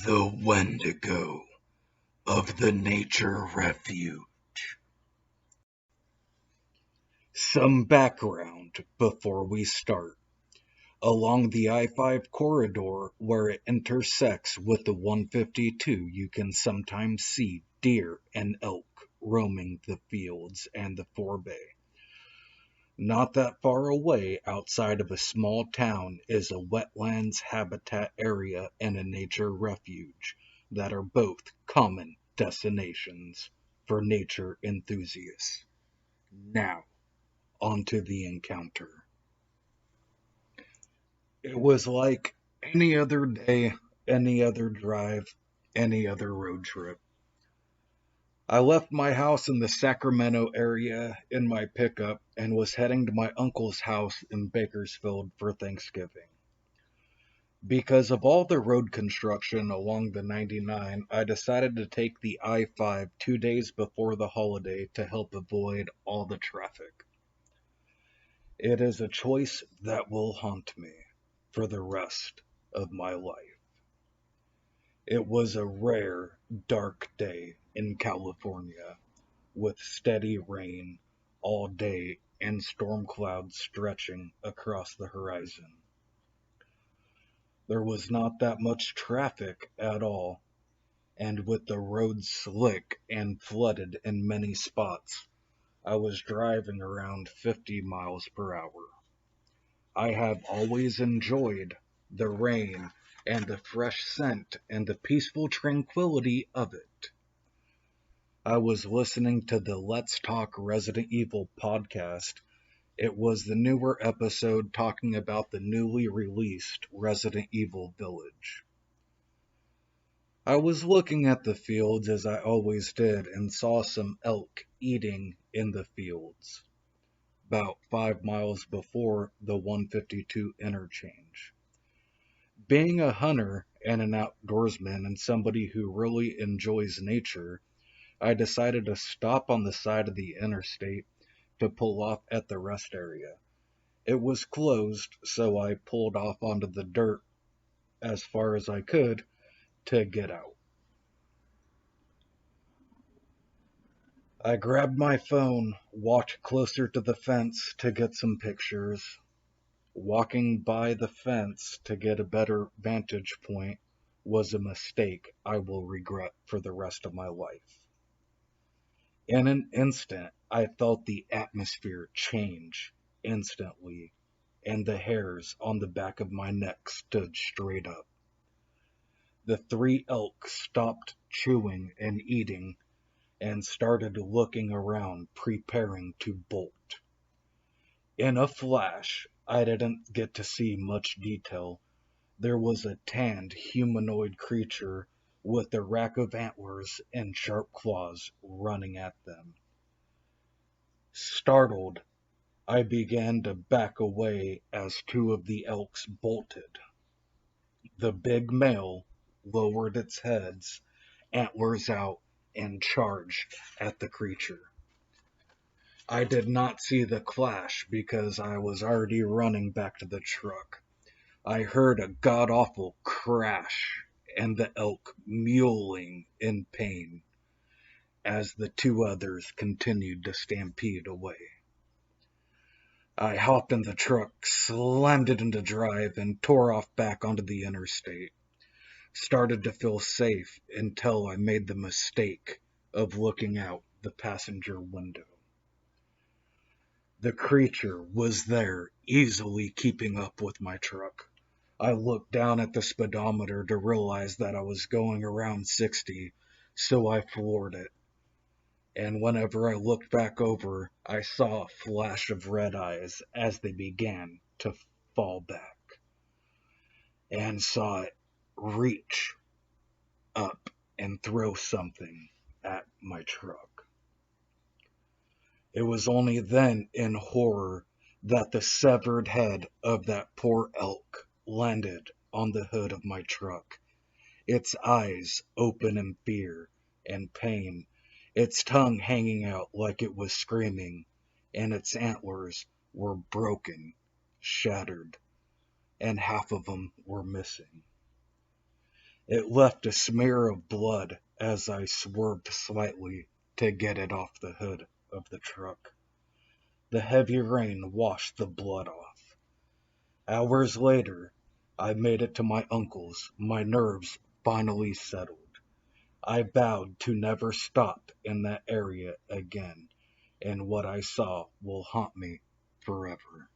The Wendigo of the Nature Refuge. Some background before we start. Along the I-5 corridor where it intersects with the 152, you can sometimes see deer and elk roaming the fields and the forebay. Not that far away, outside of a small town, is a wetlands habitat area and a nature refuge that are both common destinations for nature enthusiasts. Now, onto the encounter. It was like any other day, any other drive, any other road trip. I left my house in the Sacramento area in my pickup and was heading to my uncle's house in Bakersfield for Thanksgiving. Because of all the road construction along the 99, I decided to take the I-5 2 days before the holiday to help avoid all the traffic. It is a choice that will haunt me for the rest of my life. It was a rare, dark day in California, with steady rain all day and storm clouds stretching across the horizon. There was not that much traffic at all, and with the roads slick and flooded in many spots, I was driving around 50 miles per hour. I have always enjoyed the rain and the fresh scent and the peaceful tranquility of it. I was listening to the Let's Talk Resident Evil podcast. It was the newer episode talking about the newly released Resident Evil Village. I was looking at the fields as I always did and saw some elk eating in the fields, about 5 miles before the 152 interchange. Being a hunter and an outdoorsman and somebody who really enjoys nature, I decided to stop on the side of the interstate to pull off at the rest area. It was closed, so I pulled off onto the dirt as far as I could to get out. I grabbed my phone, walked closer to the fence to get some pictures. Walking by the fence to get a better vantage point was a mistake I will regret for the rest of my life. In an instant, I felt the atmosphere change instantly, and the hairs on the back of my neck stood straight up. The 3 elk stopped chewing and eating and started looking around, preparing to bolt. In a flash, I didn't get to see much detail. There was a tanned humanoid creature with a rack of antlers and sharp claws running at them. Startled, I began to back away as 2 of the elks bolted. The big male lowered its heads, antlers out, and charged at the creature. I did not see the clash because I was already running back to the truck. I heard a god-awful crash and the elk mewling in pain as the 2 others continued to stampede away. I hopped in the truck, slammed it into drive, and tore off back onto the interstate. Started to feel safe until I made the mistake of looking out the passenger window. The creature was there, easily keeping up with my truck. I looked down at the speedometer to realize that I was going around 60, so I floored it. And whenever I looked back over, I saw a flash of red eyes as they began to fall back, and saw it reach up and throw something at my truck. It was only then, in horror, that the severed head of that poor elk landed on the hood of my truck, its eyes open in fear and pain, its tongue hanging out like it was screaming, and its antlers were broken, shattered, and half of them were missing. It left a smear of blood as I swerved slightly to get it off the hood of the truck. The heavy rain washed the blood off. Hours later, I made it to my uncle's, my nerves finally settled. I vowed to never stop in that area again, and what I saw will haunt me forever.